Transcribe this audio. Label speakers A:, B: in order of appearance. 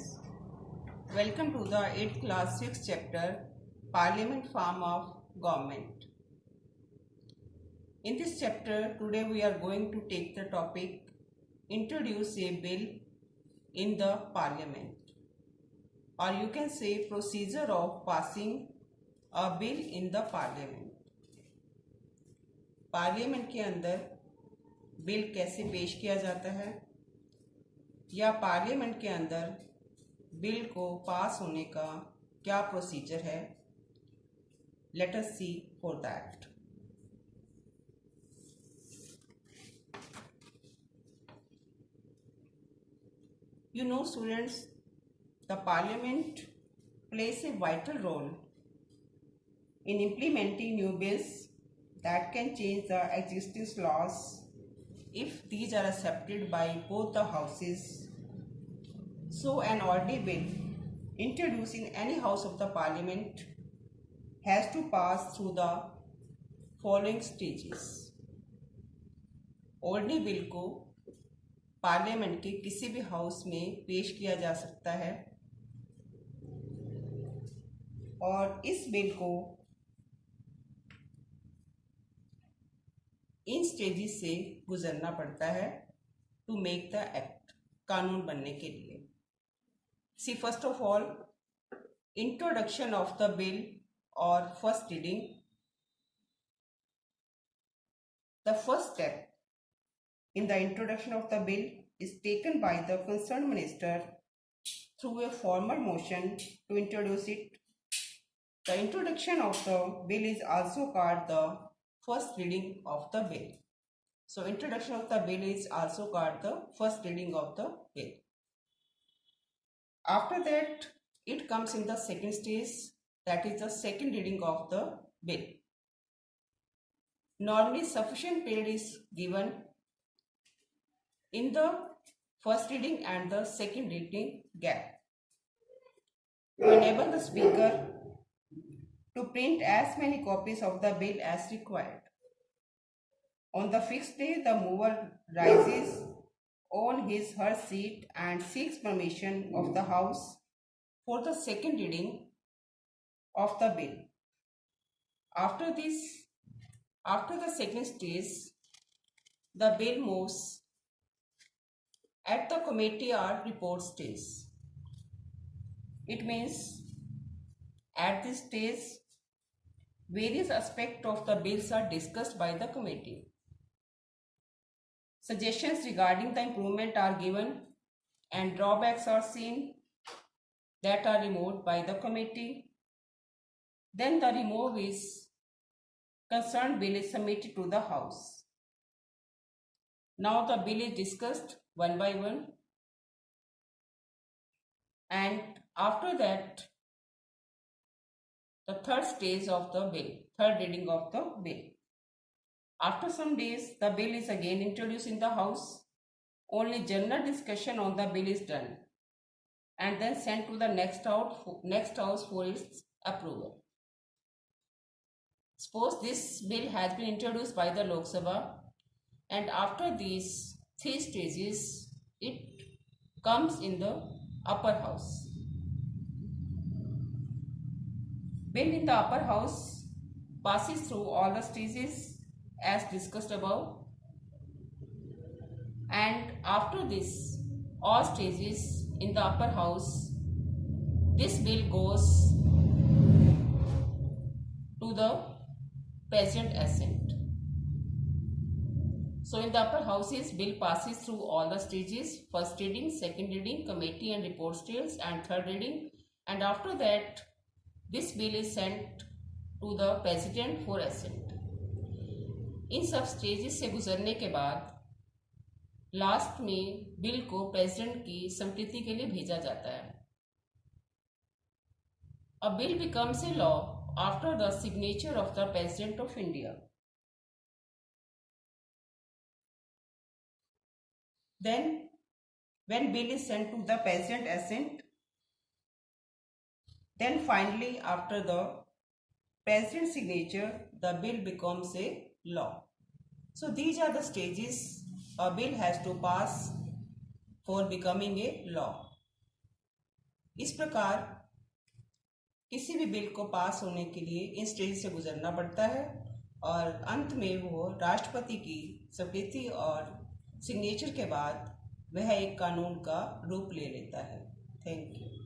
A: students, welcome to the 8th class 6th chapter Parliament Form of Government. In this chapter today we are going to take the topic Introduce a Bill in the Parliament, or you can say procedure of passing a bill in the Parliament. Parliament के अंदर bill कैसे पेश किया जाता है या parliament के अंदर बिल को पास होने का क्या प्रोसीजर है, let us see for that. You know students, the parliament plays a vital role in implementing new bills that can change the existing laws if these are accepted by both the houses. So an ordinary bill introduced in any house of the parliament has to pass through the following stages. Ordinary bill को parliament के किसी भी house में पेश किया जा सकता है और इस बिल को इन स्टेजेस से गुजरना पड़ता है टू मेक द एक्ट, कानून बनने के लिए. See first of all, introduction of the bill और first reading. The first step in the introduction of the bill is taken by the concerned minister through a formal motion to introduce it. The introduction of the bill is also called the first reading of the bill. So introduction of the bill is also called the first reading of the bill. After that, it comes in the second stage, that is the second reading of the bill. Normally sufficient period is given in the first reading and the second reading gap to enable the speaker to print as many copies of the bill as required. On the fixed day, the mover rises on his her seat and seeks permission of the House for the second reading of the bill. After the second stage, the bill moves at the committee or report stage. It means at this stage, various aspects of the bills are discussed by the committee. Suggestions regarding the improvement are given and drawbacks are seen that are removed by the committee. Then the concerned bill is submitted to the House. Now the bill is discussed one by one, and after that the third stage of the bill, third reading of the bill. After some days, the bill is again introduced in the House. Only general discussion on the bill is done and then sent to the next house for its approval. Suppose this bill has been introduced by the Lok Sabha, and after these 3 stages, it comes in the upper house. Bill in the upper house passes through all the stages as discussed above, and after this, all stages in the upper house, this bill goes to the President assent. So in the upper houses, bill passes through all the stages: first reading, second reading, committee and report stage, and third reading. And after that, this bill is sent to the president for assent. इन सब stages से गुजरने के बाद last में bill को president की स्वीकृति के लिए भेजा जाता है. A bill becomes a law after the signature of the President of India. Then, when bill is sent to the President assent, then finally after the President's signature, the bill becomes a law. So these are the stages a bill has to pass for becoming a law. इस प्रकार किसी भी bill को पास होने के लिए in stage से गुजरना पड़ता है और अंत में वो राष्ट्रपति की स्वीकृति और सिग्नेचर के बाद वह एक कानून का रूप ले लेता है। Thank you.